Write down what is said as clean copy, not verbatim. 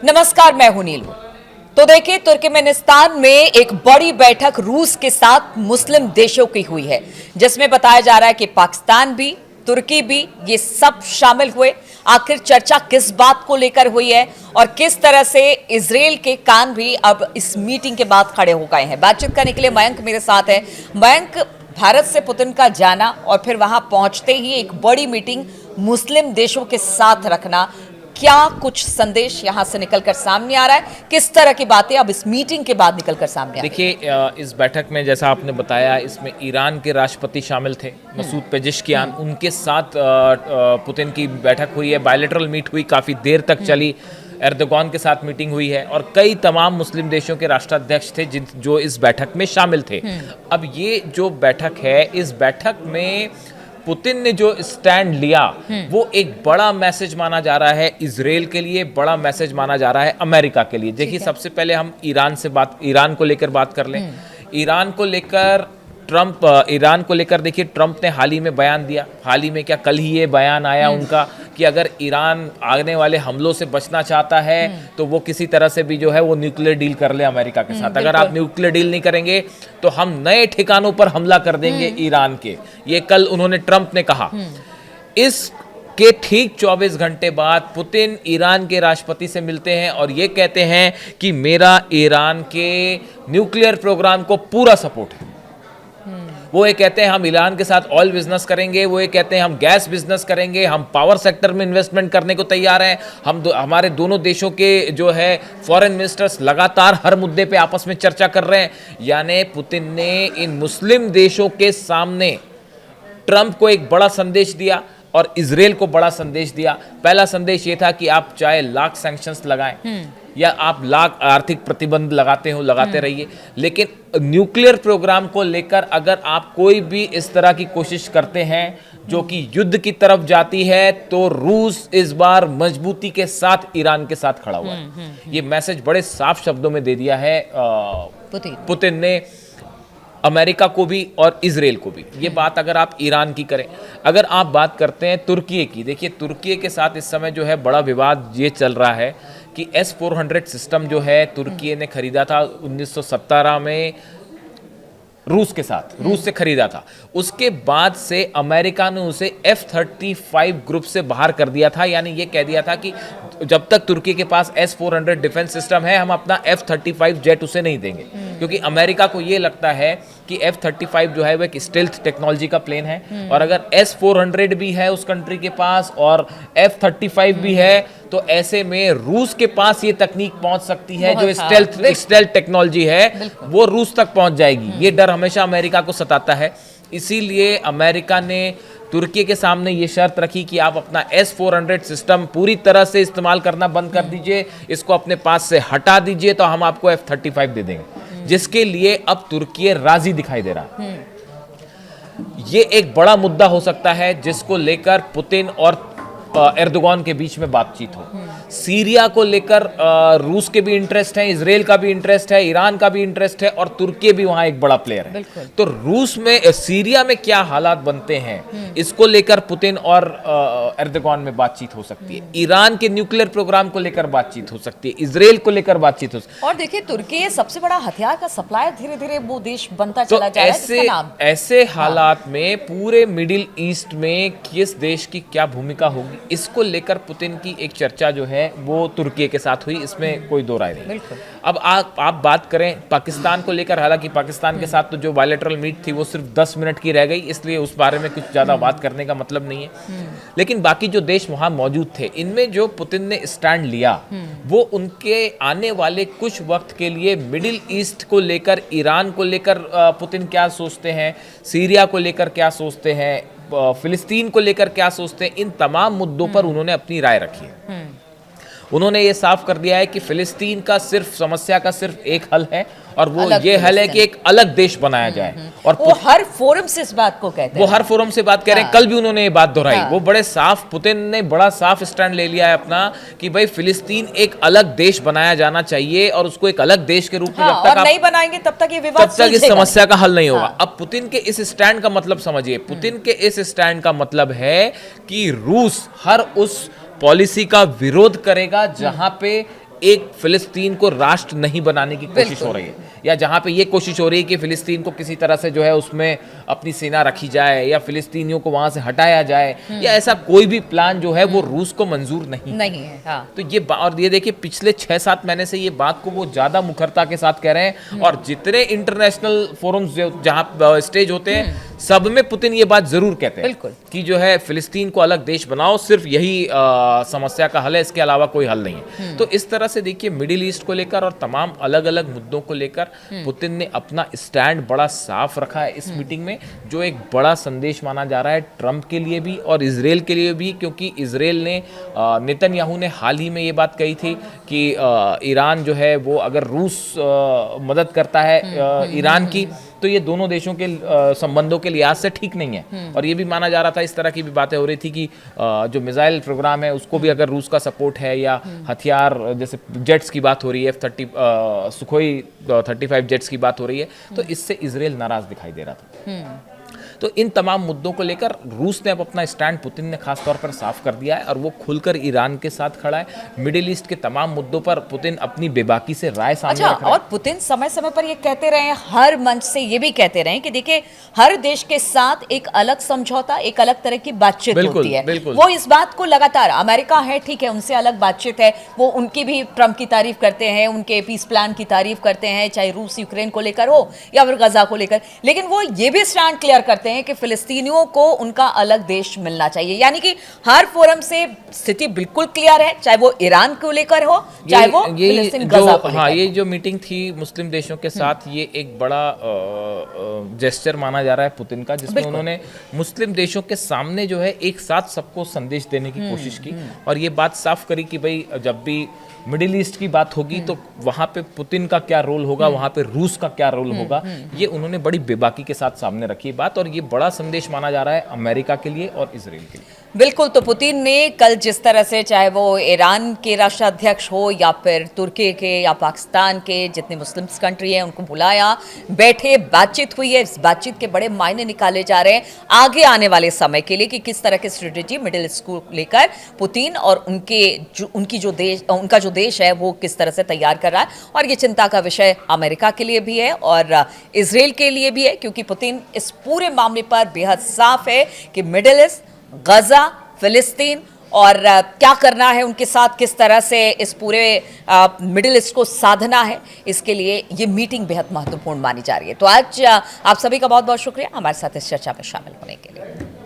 नमस्कार, मैं हूं नीलू। तो देखिए, तुर्कमेनिस्तान में एक बड़ी बैठक रूस के साथ मुस्लिम देशों की हुई है, जिसमें बताया जा रहा है कि पाकिस्तान भी, तुर्की भी, ये सब शामिल हुए। आखिर चर्चा किस बात को लेकर हुई है और किस तरह से इजराइल के कान भी अब इस मीटिंग के बाद खड़े हो गए हैं। बातचीत करने के लिए मयंक मेरे साथ है। मयंक, भारत से पुतिन का जाना और फिर वहां पहुंचते ही एक बड़ी मीटिंग मुस्लिम देशों के साथ रखना, क्या कुछ संदेश यहां से निकलकर सामने आ रहा है? किस तरह की बातें अब इस मीटिंग के बाद निकलकर सामने आ रही हैं? देखिए, इस बैठक में जैसा आपने बताया, इसमें ईरान के राष्ट्रपति शामिल थे, मसूद पेजिशकियान। उनके साथ पुतिन की बैठक हुई है, बायलैटरल मीट हुई, काफ़ी देर तक चली। एर्दोगान के साथ मीटिंग हुई है और कई तमाम मुस्लिम देशों के राष्ट्राध्यक्ष थे जो इस बैठक में शामिल थे। अब ये जो बैठक है, इस बैठक में पुतिन ने जो स्टैंड लिया वो एक बड़ा मैसेज माना जा रहा है इजराइल के लिए, बड़ा मैसेज माना जा रहा है अमेरिका के लिए। देखिए, सबसे पहले हम ईरान को लेकर बात कर लें। ईरान को लेकर देखिए, ट्रंप ने हाल ही में बयान दिया। हाल ही में क्या, कल ही ये बयान आया उनका कि अगर ईरान आने वाले हमलों से बचना चाहता है तो वो किसी तरह से भी जो है वो न्यूक्लियर डील कर ले अमेरिका के साथ। अगर आप न्यूक्लियर डील नहीं करेंगे तो हम नए ठिकानों पर हमला कर देंगे ईरान के। ये कल उन्होंने, ट्रंप ने कहा। इस के ठीक 24 घंटे बाद पुतिन ईरान के राष्ट्रपति से मिलते हैं और ये कहते हैं कि मेरा ईरान के न्यूक्लियर प्रोग्राम को पूरा सपोर्ट है। वो ये कहते हैं हम ईरान के साथ ऑयल बिजनेस करेंगे, वो ये कहते हैं हम गैस बिजनेस करेंगे, हम पावर सेक्टर में इन्वेस्टमेंट करने को तैयार हैं। हमारे दोनों देशों के जो है फॉरेन मिनिस्टर्स लगातार हर मुद्दे पे आपस में चर्चा कर रहे हैं। यानी पुतिन ने इन मुस्लिम देशों के सामने ट्रंप को एक बड़ा संदेश दिया और इजराइल को बड़ा संदेश दिया। पहला संदेश ये था कि आप चाहे लाख सैंक्शंस लगाएं या आप लाख आर्थिक प्रतिबंध लगाते रहिए, लेकिन न्यूक्लियर प्रोग्राम को लेकर अगर आप कोई भी इस तरह की कोशिश करते हैं जो कि युद्ध की तरफ जाती है, तो रूस इस बार मजबूती के साथ ईरान के साथ खड़ा हुआ है। ये मैसेज बड़े साफ शब्दों में दे दिया है पुतिन ने अमेरिका को भी और इजराइल को भी। ये बात अगर आप ईरान की करें, अगर आप बात करते हैं तुर्की की, देखिए तुर्की के साथ इस समय जो है बड़ा विवाद ये चल रहा है कि S-400 सिस्टम जो है तुर्की ने खरीदा था 1917 में रूस से खरीदा था। उसके बाद से अमेरिका ने उसे F-35 ग्रुप से बाहर कर दिया था। यानी ये कह दिया था कि जब तक तुर्की के पास S-400 डिफेंस सिस्टम है, हम अपना F-35 जेट उसे नहीं देंगे, क्योंकि अमेरिका को ये लगता है कि F-35 जो है वो एक स्टेल्थ टेक्नोलॉजी का प्लेन है, और अगर S-400 भी है उस कंट्री के पास और F-35 भी है, तो ऐसे में रूस के पास ये तकनीक पहुंच सकती है, जो स्टेल्थ टेक्नोलॉजी है वो रूस तक पहुंच जाएगी। ये डर हमेशा अमेरिका को सताता है। इसीलिए अमेरिका ने तुर्की के सामने ये शर्त रखी कि आप अपना S-400 सिस्टम पूरी तरह से इस्तेमाल करना बंद कर दीजिए, इसको अपने पास से हटा दीजिए, तो हम आपको F-35 दे देंगे। जिसके लिए अब तुर्की राजी दिखाई दे रहा है। ये एक बड़ा मुद्दा हो सकता है जिसको लेकर पुतिन और एर्दोगान के बीच में बातचीत हो। सीरिया को लेकर रूस के भी इंटरेस्ट है, इजराइल का भी इंटरेस्ट है, ईरान का भी इंटरेस्ट है, और तुर्की भी वहां एक बड़ा प्लेयर है। तो रूस में, सीरिया में क्या हालात बनते हैं, इसको लेकर पुतिन और एर्दोगान में बातचीत हो सकती है। ईरान के न्यूक्लियर प्रोग्राम को लेकर बातचीत हो सकती है, इजराइल को लेकर बातचीत हो सकती है। और देखिए, तुर्की सबसे बड़ा हथियार का सप्लायर धीरे धीरे वो देश बनता चला जा रहा है। ऐसे हालात में पूरे मिडिल ईस्ट में किस देश की क्या भूमिका होगी, इसको लेकर पुतिन की एक चर्चा जो है वो तुर्की के साथ हुई, इसमें कोई दो राय नहीं। अब आप बात करें पाकिस्तान को लेकर, हालांकि पाकिस्तान के साथ तो जो बायलैटरल मीट थी वो सिर्फ 10 मिनट की रह गई, इसलिए उस बारे में कुछ ज़्यादा बात करने का मतलब नहीं है। लेकिन बाकी जो देश वहाँ मौजूद थे, इनमें जो पुतिन ने स्टैंड लिया वो उनके आने वाले कुछ वक्त के लिए मिडिल ईस्ट को लेकर, ईरान को लेकर पुतिन क्या सोचते हैं, सीरिया को लेकर क्या सोचते हैं, फिलिस्तीन को लेकर क्या सोचते हैं, इन तमाम मुद्दों पर उन्होंने अपनी राय रखी है। उन्होंने ये साफ कर दिया है कि फिलिस्तीन का समस्या का सिर्फ एक हल है, और वो ये हल है कि एक अलग देश बनाया जाए। और वो हर फोरम से इस बात को कहते हैं, वो हर फोरम से बात कह रहे हैं। कल भी उन्होंने ये बात दोहराई। वो बड़े साफ, पुतिन ने बड़ा साफ स्टैंड ले लिया है अपना कि भाई फिलिस्तीन एक अलग देश बनाया जाना चाहिए, और उसको एक अलग देश के रूप में जब तक नहीं बनाएंगे तब तक ये विवाद, तब तक इस समस्या का हल नहीं होगा। अब पुतिन के इस स्टैंड का मतलब समझिए। पुतिन के इस स्टैंड का मतलब है कि रूस हर उस पॉलिसी का विरोध करेगा जहां पे एक फिलिस्तीन को राष्ट्र नहीं बनाने की कोशिश हो रही है, या जहां पे ये कोशिश हो रही है कि फिलिस्तीन को किसी तरह से जो है उसमें अपनी सेना रखी जाए या फिलिस्तीनियों को वहां से हटाया जाए, या ऐसा कोई भी प्लान जो है वो रूस को मंजूर नहीं है। हाँ। तो ये और ये देखिए पिछले 6-7 महीने से ये बात को वो ज्यादा मुखरता के साथ कह रहे हैं, और जितने इंटरनेशनल फोरम्स जहां स्टेज होते हैं सब में पुतिन ये बात जरूर कहते हैं कि जो है फिलिस्तीन को अलग देश बनाओ, सिर्फ यही समस्या का हल है, इसके अलावा कोई हल नहीं है। तो इस तरह से देखिए मिडिल ईस्ट को लेकर और तमाम अलग अलग मुद्दों को लेकर पुतिन ने अपना स्टैंड बड़ा साफ रखा है इस मीटिंग में, जो एक बड़ा संदेश माना जा रहा है ट्रंप के लिए भी और इजराइल के लिए भी, क्योंकि इजराइल ने नेतन्याहू ने हाल ही में ये बात कही थी कि ईरान जो है वो अगर रूस मदद करता है ईरान की, तो ये दोनों देशों के संबंधों के लिहाज से ठीक नहीं है। और ये भी माना जा रहा था, इस तरह की भी बातें हो रही थी कि जो मिसाइल प्रोग्राम है उसको भी अगर रूस का सपोर्ट है, या हथियार जैसे जेट्स की बात हो रही है, F-30 सुखोई 35 जेट्स की बात हो रही है, तो इससे इजराइल नाराज दिखाई दे रहा था। तो इन तमाम मुद्दों को लेकर रूस ने अब अपना स्टैंड पुतिन ने खास तौर पर साफ कर दिया है, और वो खुलकर ईरान के साथ खड़ा है। मिडिल ईस्ट के तमाम मुद्दों पर पुतिन अपनी बेबाकी से राय सामने रख रहा है। और पुतिन समय समय पर ये कहते रहे हैं, हर मंच से ये भी कहते रहे कि देखिए हर देश के साथ एक अलग समझौता, एक अलग तरह की बातचीत होती है। वो इस बात को लगातार, अमेरिका है ठीक है, उनसे अलग बातचीत है, वो उनकी भी ट्रंप की तारीफ करते हैं, उनके पीस प्लान की तारीफ करते हैं, चाहे रूस यूक्रेन को लेकर हो या फिर गजा को लेकर, लेकिन वो ये भी स्टैंड क्लियर करते हैं कि फिलिस्तीनियों को उनका अलग देश मिलना चाहिए। यानी कि हर फोरम से स्थिति बिल्कुल क्लियर है, चाहे वो ईरान को लेकर हो, चाहे वो फिलिस्तीन गजा को लेकर। हाँ, ये जो मीटिंग थी मुस्लिम देशों के साथ, ये एक बड़ा जेस्चर माना जा रहा है पुतिन का, जिसमें उन्होंने मुस्लिम देशों के सामने जो है एक साथ सबको संदेश देने की कोशिश की, और ये बात साफ करी कि भाई जब भी मिडिल ईस्ट की बात होगी तो वहां पे पुतिन का क्या रोल होगा, वहां पे रूस का क्या रोल होगा, ये उन्होंने बड़ी बेबाकी के साथ सामने रखी बात, और ये बड़ा संदेश माना जा रहा है अमेरिका के लिए और इजराइल के लिए। बिल्कुल। तो पुतिन ने कल जिस तरह से, चाहे वो ईरान के राष्ट्राध्यक्ष हो या फिर तुर्की के या पाकिस्तान के, जितने मुस्लिम कंट्री हैं उनको बुलाया, बैठे, बातचीत हुई है, इस बातचीत के बड़े मायने निकाले जा रहे हैं आगे आने वाले समय के लिए कि किस तरह की स्ट्रेटेजी मिडिल ईस्ट को लेकर पुतिन और उनका जो देश है वो किस तरह से तैयार कर रहा है। और ये चिंता का विषय अमेरिका के लिए भी है और इजराइल के लिए भी है, क्योंकि पुतिन इस पूरे मामले पर बेहद साफ है कि मिडिल ईस्ट, गजा, फिलिस्तीन और क्या करना है उनके साथ, किस तरह से इस पूरे मिडिल ईस्ट को साधना है, इसके लिए ये मीटिंग बेहद महत्वपूर्ण मानी जा रही है। तो आज आप सभी का बहुत बहुत शुक्रिया हमारे साथ इस चर्चा में शामिल होने के लिए।